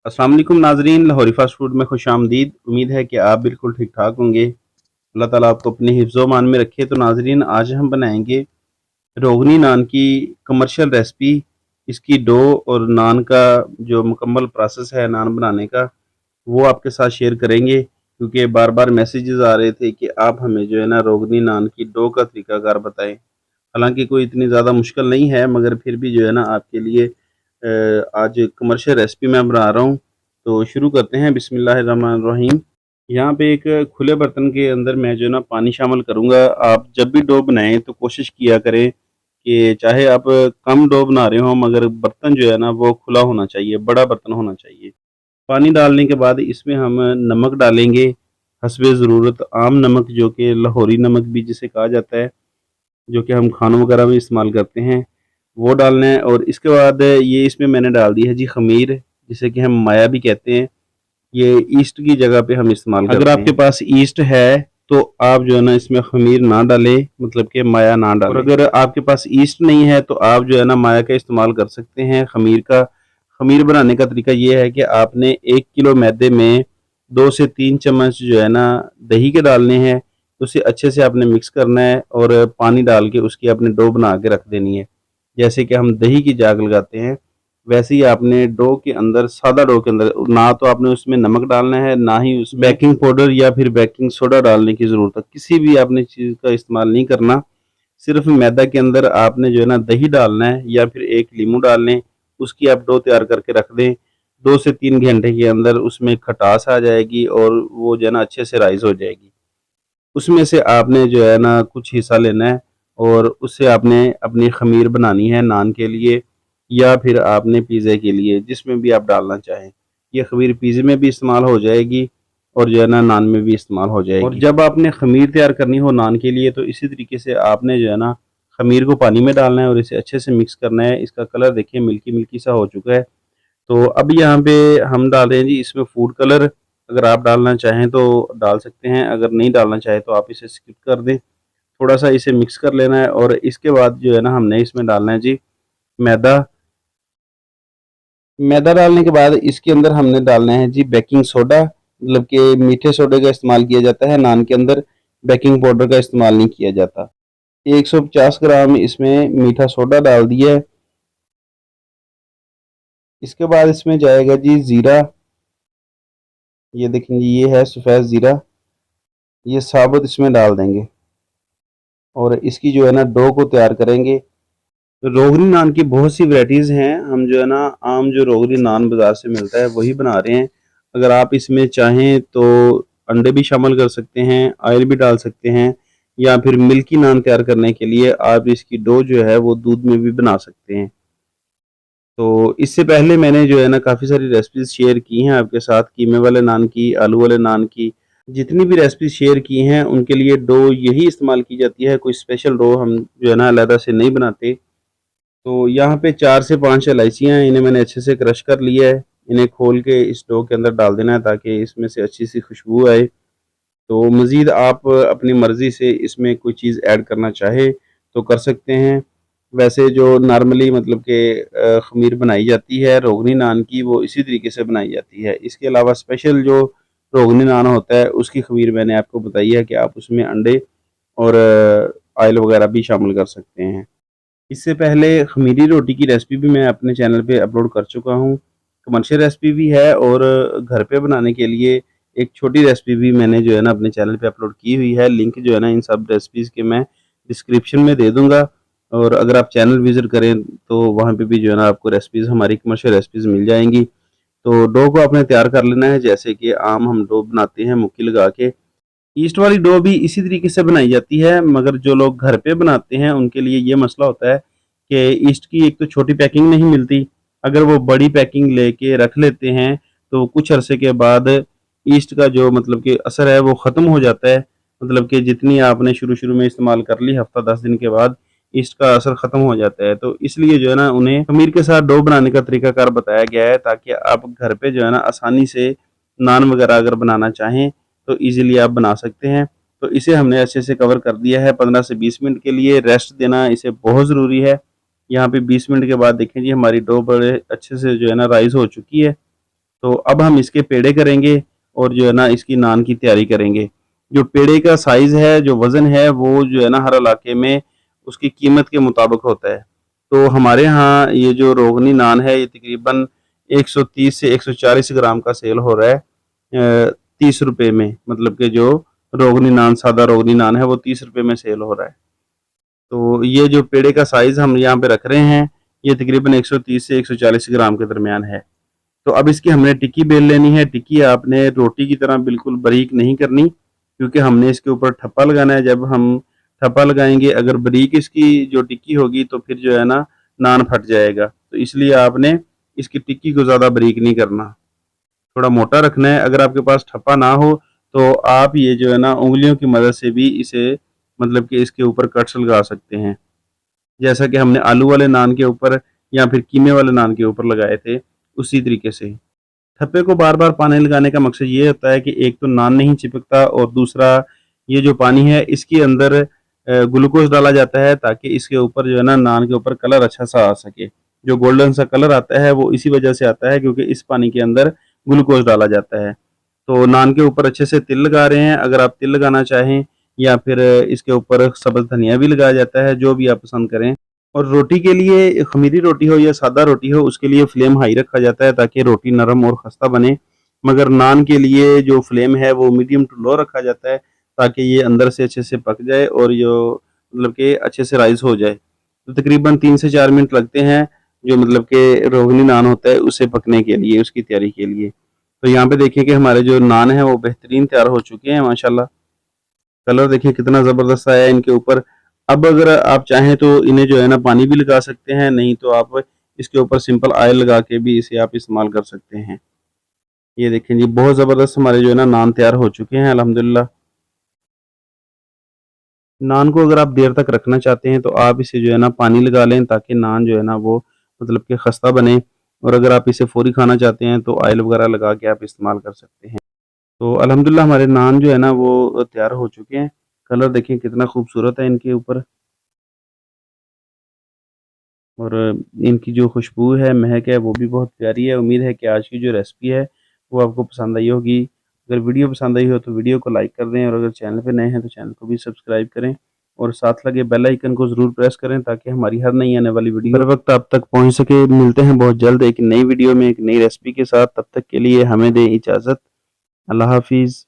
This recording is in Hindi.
अस्सलाम वालेकुम नाजरीन, लाहौरी फास्ट फूड में खुशामदीद। उम्मीद है कि आप बिल्कुल ठीक ठाक होंगे। अल्लाह ताला आपको अपने हिफ्ज़ो मान में रखे। तो नाजरीन, आज हम बनाएंगे रोगनी नान की कमर्शियल रेसिपी। इसकी डो और नान का जो मुकम्मल प्रोसेस है नान बनाने का, वो आपके साथ शेयर करेंगे, क्योंकि बार बार मैसेजेस आ रहे थे कि आप हमें जो है ना रोगनी नान की डो का तरीकाकार बताएं। हालांकि कोई इतनी ज़्यादा मुश्किल नहीं है, मगर फिर भी जो है ना आपके लिए आज कमर्शियल रेसिपी मैं बना रहा हूँ। तो शुरू करते हैं, बिस्मिल्लाहिर्रहमानिर्रहीम। यहाँ पे एक खुले बर्तन के अंदर मैं जो है ना पानी शामिल करूँगा। आप जब भी डो बनाएं तो कोशिश किया करें कि चाहे आप कम डो बना रहे हो, मगर बर्तन जो है ना वो खुला होना चाहिए, बड़ा बर्तन होना चाहिए। पानी डालने के बाद इसमें हम नमक डालेंगे, हस्बे ज़रूरत आम नमक, जो कि लाहौरी नमक भी जिसे कहा जाता है, जो कि हम खानों वगैरह में इस्तेमाल करते हैं, वो डालना है। और इसके बाद ये इसमें मैंने डाल दी है जी खमीर, जिसे कि हम माया भी कहते हैं। ये ईस्ट की जगह पे हम इस्तेमाल करते हैं। अगर आपके पास ईस्ट है तो आप जो है ना इसमें खमीर ना डालें, मतलब कि माया ना डालें। और अगर आपके पास ईस्ट नहीं है तो आप जो है ना माया का इस्तेमाल कर सकते हैं, खमीर का। खमीर बनाने का तरीका ये है कि आपने 1 किलो मैदे में 2 से 3 चम्मच जो है ना दही के डालने हैं। उसे अच्छे से आपने मिक्स करना है और पानी डाल के उसकी आपने डो बना के रख देनी है। जैसे कि हम दही की जाग लगाते हैं, वैसे ही आपने डो के अंदर, सादा डो के अंदर, ना तो आपने उसमें नमक डालना है, ना ही उसमें बेकिंग पाउडर या फिर बेकिंग सोडा डालने की ज़रूरत है। किसी भी आपने चीज़ का इस्तेमाल नहीं करना। सिर्फ मैदा के अंदर आपने जो है ना दही डालना है या फिर एक लीमू डाल लें। उसकी आप डो तैयार करके रख दें। 2 से 3 घंटे के अंदर उसमें खटास आ जाएगी और वो जो है ना अच्छे से राइज़ हो जाएगी। उसमें से आपने जो है ना कुछ हिस्सा लेना है और उससे आपने अपनी खमीर बनानी है नान के लिए या फिर आपने पिज़्ज़े के लिए, जिसमें भी आप डालना चाहें। ये खमीर पिज़्ज़े में भी इस्तेमाल हो जाएगी और जो है ना नान में भी इस्तेमाल हो जाएगी। और जब आपने खमीर तैयार करनी हो नान के लिए तो इसी तरीके से आपने जो है ना खमीर को पानी में डालना है और इसे अच्छे से मिक्स करना है। इसका कलर देखिए मिल्की मिल्की सा हो चुका है। तो अब यहाँ पे हम डाल रहे हैं जी इसमें फूड कलर। अगर आप डालना चाहें तो डाल सकते हैं, अगर नहीं डालना चाहें तो आप इसे स्किप कर दें। थोड़ा सा इसे मिक्स कर लेना है और इसके बाद जो है ना हमने इसमें डालना है जी मैदा। मैदा डालने के बाद इसके अंदर हमने डालना है जी बेकिंग सोडा, मतलब कि मीठे सोडे का इस्तेमाल किया जाता है नान के अंदर, बेकिंग पाउडर का इस्तेमाल नहीं किया जाता। 150 ग्राम इसमें मीठा सोडा डाल दिया है। इसके बाद इसमें जाएगा जी ज़ीरा। ये देखेंगे, ये है सफ़ेद ज़ीरा, ये साबुत इसमें डाल देंगे और इसकी जो है ना डो को तैयार करेंगे। रोगनी नान की बहुत सी वैरायटीज़ हैं। हम जो है ना आम जो रोगनी नान बाज़ार से मिलता है वही बना रहे हैं। अगर आप इसमें चाहें तो अंडे भी शामिल कर सकते हैं, ऑयल भी डाल सकते हैं, या फिर मिल्की नान तैयार करने के लिए आप इसकी डो जो है वो दूध में भी बना सकते हैं। तो इससे पहले मैंने जो है ना काफ़ी सारी रेसिपीज़ शेयर की हैं आपके साथ, कीमे वाले नान की, आलू वाले नान की। जितनी भी रेसिपीज़ शेयर की हैं उनके लिए डो यही इस्तेमाल की जाती है, कोई स्पेशल डो हम जो है ना अलग से नहीं बनाते। तो यहाँ पे 4 से 5 इलायचियाँ हैं, इन्हें मैंने अच्छे से क्रश कर लिया है। इन्हें खोल के इस डो के अंदर डाल देना है ताकि इसमें से अच्छी सी खुशबू आए। तो मज़ीद आप अपनी मर्ज़ी से इसमें कोई चीज़ ऐड करना चाहे तो कर सकते हैं। वैसे जो नॉर्मली मतलब कि ख़मीर बनाई जाती है रोगनी नान की, वो इसी तरीके से बनाई जाती है। इसके अलावा स्पेशल जो रोगनी नान होता है उसकी ख़मीर मैंने आपको बताई है कि आप उसमें अंडे और ऑयल वगैरह भी शामिल कर सकते हैं। इससे पहले ख़मीरी रोटी की रेसिपी भी मैं अपने चैनल पे अपलोड कर चुका हूँ। कमर्शियल रेसिपी भी है और घर पे बनाने के लिए एक छोटी रेसिपी भी मैंने जो है ना अपने चैनल पे अपलोड की हुई है। लिंक जो है ना इन सब रेसिपीज़ के मैं डिस्क्रिप्शन में दे दूँगा और अगर आप चैनल विज़िट करें तो वहाँ पे भी जो है ना आपको रेसिपीज़, हमारी कमर्शियल रेसिपीज़ मिल जाएँगी। तो डो को आपने तैयार कर लेना है जैसे कि आम हम डो बनाते हैं मुक्की लगा के। ईस्ट वाली डो भी इसी तरीके से बनाई जाती है, मगर जो लोग घर पे बनाते हैं उनके लिए ये मसला होता है कि ईस्ट की एक तो छोटी पैकिंग नहीं मिलती। अगर वो बड़ी पैकिंग लेके रख लेते हैं तो कुछ अरसे के बाद ईस्ट का जो मतलब कि असर है वो ख़त्म हो जाता है। मतलब कि जितनी आपने शुरू-शुरू में इस्तेमाल कर ली, हफ़्ता 10 दिन के बाद ईस्ट का असर ख़त्म हो जाता है। तो इसलिए जो है ना उन्हें ख़मीर के साथ डो बनाने का तरीकाकार बताया गया है ताकि आप घर पे जो है ना आसानी से नान वग़ैरह अगर बनाना चाहें तो ईज़िली आप बना सकते हैं। तो इसे हमने अच्छे से कवर कर दिया है 15 से 20 मिनट के लिए। रेस्ट देना इसे बहुत ज़रूरी है। यहाँ पे 20 मिनट के बाद देखें जी हमारी डो बड़े अच्छे से जो है ना राइज़ हो चुकी है। तो अब हम इसके पेड़े करेंगे और जो है ना इसकी नान की तैयारी करेंगे। जो पेड़े का साइज़ है, जो वज़न है, वो जो है ना हर इलाके में उसकी कीमत के मुताबिक होता है। तो हमारे यहाँ ये जो रोगनी नान है ये तकरीबन 130 से 140 ग्राम का सेल हो रहा है 30 रुपए में। मतलब कि जो रोगनी नान, सादा रोगनी नान है वो 30 रुपए में सेल हो रहा है। तो ये जो पेड़े का साइज़ हम यहाँ पे रख रहे हैं ये तकरीबन 130 से 140 ग्राम के दरमियान है। तो अब इसकी हमने टिक्की बेल लेनी है। टिक्की आपने रोटी की तरह बिल्कुल बारीक नहीं करनी, क्योंकि हमने इसके ऊपर ठप्पा लगाना है। जब हम ठप्पा लगाएंगे, अगर बारीक इसकी जो टिक्की होगी तो फिर जो है ना नान फट जाएगा। तो इसलिए आपने इसकी टिक्की को ज़्यादा बारीक नहीं करना, थोड़ा मोटा रखना है। अगर आपके पास ठप्पा ना हो तो आप ये जो है ना उंगलियों की मदद से भी इसे मतलब कि इसके ऊपर कट्स लगा सकते हैं, जैसा कि हमने आलू वाले नान के ऊपर या फिर कीमे वाले नान के ऊपर लगाए थे, उसी तरीके से। ठप्पे को बार-बार पानी लगाने का मकसद ये होता है कि एक तो नान नहीं चिपकता और दूसरा ये जो पानी है इसके अंदर ग्लूकोज़ डाला जाता है ताकि इसके ऊपर जो है ना नान के ऊपर कलर अच्छा-सा आ सके। जो गोल्डन सा कलर आता है वो इसी वजह से आता है क्योंकि इस पानी के अंदर ग्लूकोज़ डाला जाता है। तो नान के ऊपर अच्छे से तिल लगा रहे हैं। अगर आप तिल लगाना चाहें या फिर इसके ऊपर सब्ज़ धनिया भी लगाया जाता है, जो भी आप पसंद करें। और रोटी के लिए खमीरी रोटी हो या सादा रोटी हो उसके लिए फ्लेम हाई रखा जाता है ताकि रोटी नरम और खस्ता बने। मगर नान के लिए जो फ्लेम है वो मीडियम टू लो रखा जाता है ताकि ये अंदर से अच्छे से पक जाए और जो मतलब कि अच्छे से राइज़ हो जाए। तो तकरीबन 3 से 4 मिनट लगते हैं जो मतलब कि रोगनी नान होता है उसे पकने के लिए, उसकी तैयारी के लिए। तो यहाँ पे देखिए कि हमारे जो नान है वो बेहतरीन तैयार हो चुके हैं माशाल्लाह। कलर देखिए कितना ज़बरदस्त आया है इनके ऊपर। अब अगर आप चाहें तो इन्हें जो है ना पानी भी लगा सकते हैं, नहीं तो आप इसके ऊपर सिंपल ऑयल लगा के भी इसे आप इस्तेमाल कर सकते हैं। ये देखें जी, बहुत ज़बरदस्त हमारे जो है ना नान तैयार हो चुके हैं अल्हम्दुलिल्लाह। नान को अगर आप देर तक रखना चाहते हैं तो आप इसे जो है ना पानी लगा लें ताकि नान जो है ना वो मतलब कि खस्ता बने, और अगर आप इसे फ़ौरी खाना चाहते हैं तो ऑयल वगैरह लगा के आप इस्तेमाल कर सकते हैं। तो अल्हम्दुलिल्लाह हमारे नान जो है ना वो तैयार हो चुके हैं। कलर देखें कितना खूबसूरत है इनके ऊपर, और इनकी जो खुशबू है, महक है, वो भी बहुत प्यारी है। उम्मीद है कि आज की जो रेसिपी है वो आपको पसंद आई होगी। अगर वीडियो पसंद आई हो तो वीडियो को लाइक कर दें, और अगर चैनल पे नए हैं तो चैनल को भी सब्सक्राइब करें और साथ लगे बेल आइकन को ज़रूर प्रेस करें ताकि हमारी हर नई आने वाली वीडियो हर वक्त आप तक पहुंच सके। मिलते हैं बहुत जल्द एक नई वीडियो में एक नई रेसिपी के साथ। तब तक के लिए हमें दें इजाज़त। अल्लाह हाफिज़।